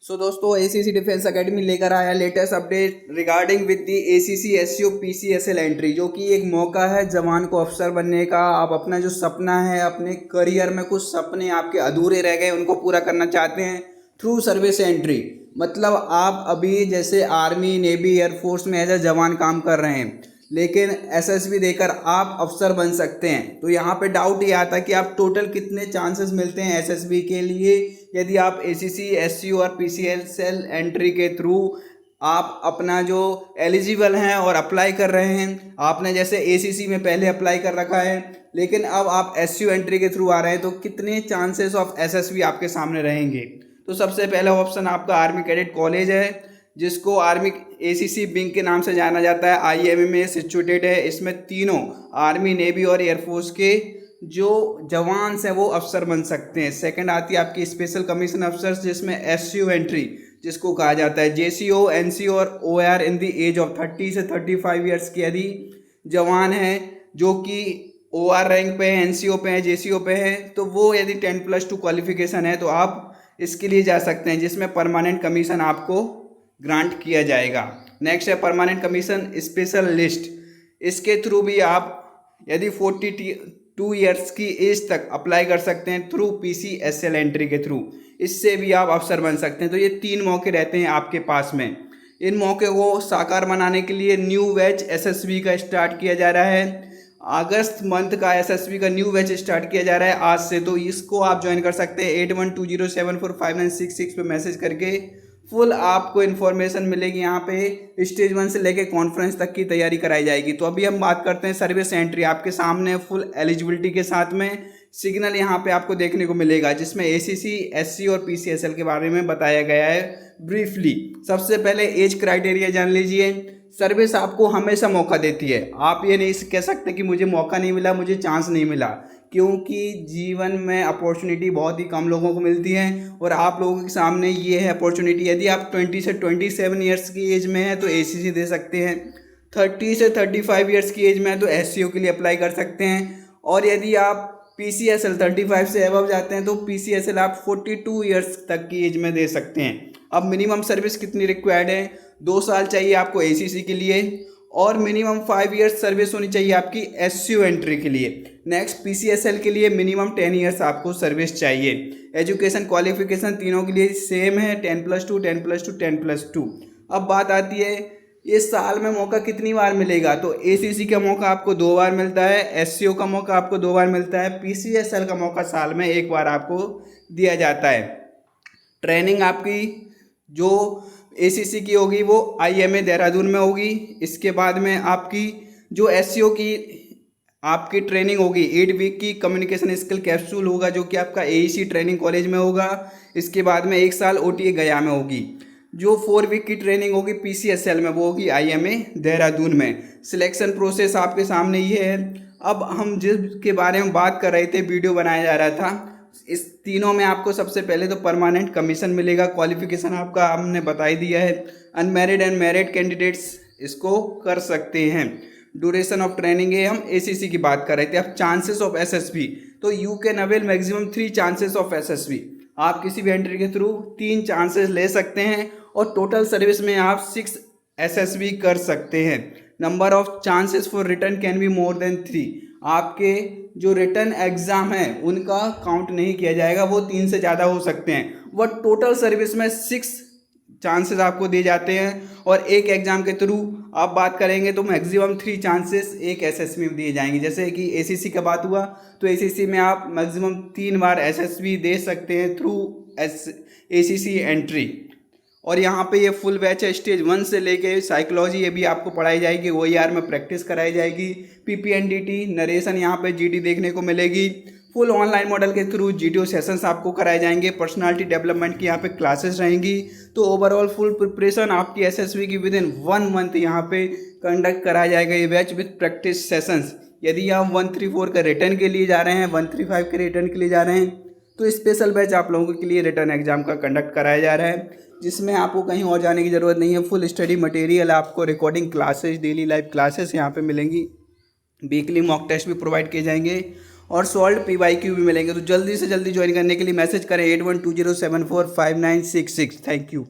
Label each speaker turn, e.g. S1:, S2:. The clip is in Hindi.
S1: दोस्तों एसीसी डिफेंस एकेडमी लेकर आया latest update regarding with the ACC SCO PCSL entry, जो कि एक मौका है जवान को अफसर बनने का। आप अपना जो सपना है, अपने करियर में कुछ सपने आपके अधूरे रह गए उनको पूरा करना चाहते हैं थ्रू सर्विस एंट्री। मतलब आप अभी जैसे आर्मी, नेवी, एयरफोर्स में एज ए जवान काम कर रहे हैं, लेकिन एसएसबी देकर आप अफसर बन सकते हैं। तो यहाँ पे डाउट ये आता है कि आप टोटल कितने चांसेस मिलते हैं एसएसबी के लिए यदि आप एसीसी, एससीओ और पीसीएसएल एंट्री के थ्रू आप अपना जो एलिजिबल हैं और अप्लाई कर रहे हैं। आपने जैसे एसीसी में पहले अप्लाई कर रखा है, लेकिन अब आप एससीओ एंट्री के थ्रू आ रहे हैं, तो कितने चांसेस ऑफ एसएसबी आपके सामने रहेंगे। तो सबसे पहला ऑप्शन आपका आर्मी कैडेट कॉलेज है, जिसको आर्मी एसीसी विंग के नाम से जाना जाता है। आईएमए में सिचुएटेड है। इसमें तीनों आर्मी, नेवी और एयरफोर्स के जो जवान हैं वो अफसर बन सकते हैं। सेकंड आती है आपकी स्पेशल कमीशन अफसर्स, जिसमें एससीओ एंट्री जिसको कहा जाता है। जेसीओ, एनसीओ और OR in the age of 30 से 35 ईयर्स के यदि जवान हैं जो कि ओआर रैंक पे हैं, एनसीओ पे हैं, जेसीओ पे हैं, तो वो यदि 10+2 क्वालिफिकेशन है तो आप इसके लिए जा सकते हैं, जिसमें परमानेंट कमीशन आपको ग्रांट किया जाएगा। नेक्स्ट है परमानेंट कमीशन स्पेशल लिस्ट। इसके थ्रू भी आप यदि 42 ईयर्स की एज तक अप्लाई कर सकते हैं थ्रू पीसीएसएल एंट्री के थ्रू। इससे भी आप अफसर बन सकते हैं। तो ये 3 मौके रहते हैं आपके पास में। इन मौके को साकार बनाने के लिए न्यू बैच एसएसबी का स्टार्ट किया जा रहा है। अगस्त मंथ का एसएसबी का न्यू बैच स्टार्ट किया जा रहा है आज से। तो इसको आप ज्वाइन कर सकते हैं 8120745966 पे मैसेज करके। फुल आपको इन्फॉर्मेशन मिलेगी। यहाँ पे स्टेज 1 से लेके कॉन्फ्रेंस तक की तैयारी कराई जाएगी। तो अभी हम बात करते हैं सर्विस एंट्री। आपके सामने फुल एलिजिबिलिटी के साथ में सिग्नल यहाँ पे आपको देखने को मिलेगा, जिसमें एसीसी, एससी और पीसीएसएल के बारे में बताया गया है ब्रीफली। सबसे पहले एज क्राइटेरिया जान लीजिए। सर्विस आपको हमेशा मौका देती है। आप ये नहीं कह सकते कि मुझे मौका नहीं मिला, मुझे चांस नहीं मिला, क्योंकि जीवन में अपॉर्चुनिटी बहुत ही कम लोगों को मिलती है और आप लोगों के सामने ये है अपॉर्चुनिटी। यदि आप 20 से 27 ईयर्स की एज में हैं तो एसीसी दे सकते हैं। 30 से 35 ईयर्स की एज में है तो एससीओ के लिए अप्लाई कर सकते हैं। और यदि आप पीसीएसएल 35 से अबव जाते हैं तो पीसीएसएल आप 42 ईयर्स तक की एज में दे सकते हैं। अब मिनिमम सर्विस कितनी रिक्वायर्ड है? 2 साल चाहिए आपको एसीसी के लिए और मिनिमम 5 ईयर्स सर्विस होनी चाहिए आपकी एससीओ एंट्री के लिए। नेक्स्ट पीसीएसएल के लिए मिनिमम 10 ईयर्स आपको सर्विस चाहिए। एजुकेशन क्वालिफिकेशन तीनों के लिए सेम है, 10+2, 10+2, 10+2। अब बात आती है इस साल में मौका कितनी बार मिलेगा। तो एसीसी का मौका आपको 2 बार मिलता है, एससीओ का मौका आपको 2 बार मिलता है, पीसीएसएल का मौका साल में 1 बार आपको दिया जाता है। ट्रेनिंग आपकी जो एसीसी की होगी वो आईएमए देहरादून में होगी। इसके बाद में आपकी जो एससीओ की आपकी ट्रेनिंग होगी 8 वीक की कम्युनिकेशन स्किल कैप्सूल होगा, जो कि आपका एईसी ट्रेनिंग कॉलेज में होगा। इसके बाद में 1 साल ओटीए गया में होगी। जो 4 वीक की ट्रेनिंग होगी पीसीएसएल में वो होगी आईएमए देहरादून में। सिलेक्शन प्रोसेस आपके सामने ये है। अब हम जिसके बारे में बात कर रहे थे, वीडियो बनाया जा रहा था, इस तीनों में आपको सबसे पहले तो परमानेंट कमीशन मिलेगा। क्वालिफिकेशन आपका हमने बता ही दिया है। अनमैरिड एंड मैरिड कैंडिडेट्स इसको कर सकते हैं। ड्यूरेशन ऑफ ट्रेनिंग है, हम एसीसी की बात कर रहे थे। अब चांसेस ऑफ एसएसबी, तो you can avail maximum 3 chances of SSB. आप किसी भी एंट्री के थ्रू 3 चांसेस ले सकते हैं और टोटल सर्विस में आप 6 एसएसबी कर सकते हैं। Number of chances for return can be more than 3। आपके जो रिटर्न एग्जाम है उनका काउंट नहीं किया जाएगा, वो 3 से ज़्यादा हो सकते हैं। वह टोटल सर्विस में 6 चांसेस आपको दिए जाते हैं और एक एग्जाम के थ्रू आप बात करेंगे तो मैक्सिमम 3 चांसेस एक एसएसबी में दिए जाएंगे। जैसे कि एसीसी का बात हुआ तो एसीसी में आप मैक्सिमम 3 बार एसएसबी दे सकते हैं थ्रू एसीसी एंट्री। और यहाँ पे ये फुल बैच है, स्टेज 1 से लेके साइकोलॉजी ये भी आपको पढ़ाई जाएगी, ओईआर में प्रैक्टिस कराई जाएगी, पीपीएनडीटी नरेशन यहाँ पे जीडी देखने को मिलेगी। फुल ऑनलाइन मॉडल के थ्रू जीटीओ सेशंस आपको कराए जाएंगे। पर्सनालिटी डेवलपमेंट की यहाँ पे क्लासेस रहेंगी। तो ओवरऑल फुल प्रिपरेशन आपकी एसएसबी की विद इन 1 मंथ यहाँ पे कंडक्ट कराया जाएगा ये बैच विद प्रैक्टिस सेशंस। यदि आप 134 का रिटर्न के लिए जा रहे हैं, 135 के रिटर्न के लिए जा रहे हैं, तो स्पेशल बैच आप लोगों के लिए रिटर्न एग्जाम का कंडक्ट कराया जा रहा है, जिसमें आपको कहीं और जाने की ज़रूरत नहीं है। फुल स्टडी मटेरियल आपको, recording classes, daily live classes यहाँ पे मिलेंगी। वीकली मॉक टेस्ट भी प्रोवाइड किए जाएंगे और सॉल्व PYQ भी मिलेंगे। तो जल्दी से जल्दी ज्वाइन करने के लिए मैसेज करें 8120745966। Thank you.